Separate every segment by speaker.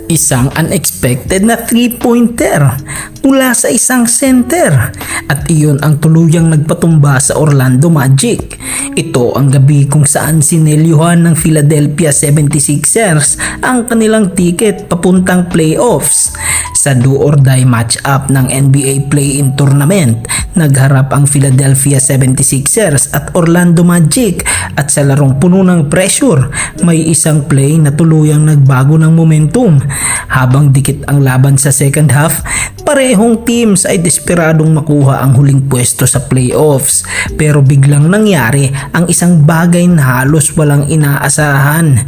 Speaker 1: Isang unexpected na 3-pointer mula sa isang center at iyon ang tuluyang nagpatumba sa Orlando Magic. Ito ang gabi kung saan sinelyuhan ng Philadelphia 76ers ang kanilang ticket papuntang playoffs. Sa do-or-die matchup ng NBA Play-in Tournament, nagharap ang Philadelphia 76ers at Orlando Magic at sa larong puno ng pressure, may isang play na tuluyang nagbago ng momentum. Habang dikit ang laban sa second half, parehong teams ay desperadong makuha ang huling pwesto sa playoffs. Pero biglang nangyari ang isang bagay na halos walang inaasahan.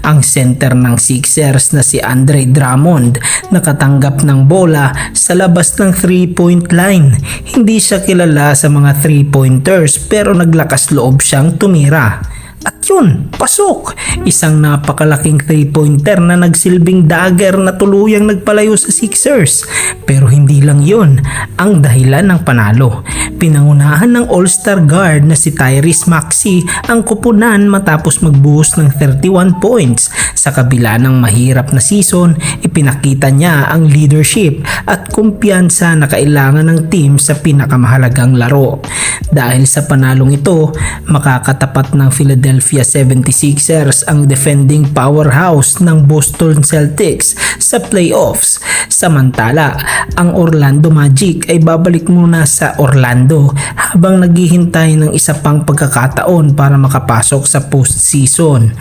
Speaker 1: Ang center ng Sixers na si Andre Drummond nakatanggap ng bola sa labas ng 3-point line. Hindi siya kilala sa mga 3-pointers pero naglakas loob siyang tumira. At yun, pasok! Isang napakalaking 3-pointer na nagsilbing dagger na tuluyang nagpalayo sa Sixers. Pero hindi lang yun ang dahilan ng panalo. Pinangunahan ng All-Star guard na si Tyrese Maxey ang kupunan matapos magbuhos ng 31 points. Sa kabila ng mahirap na season, ipinakita niya ang leadership at kumpiyansa na kailangan ng team sa pinakamahalagang laro. Dahil sa panalong ito, makakatapat ng Philadelphia 76ers ang defending powerhouse ng Boston Celtics sa playoffs. Samantala, ang Orlando Magic ay babalik muna sa Orlando habang naghihintay ng isa pang pagkakataon para makapasok sa postseason.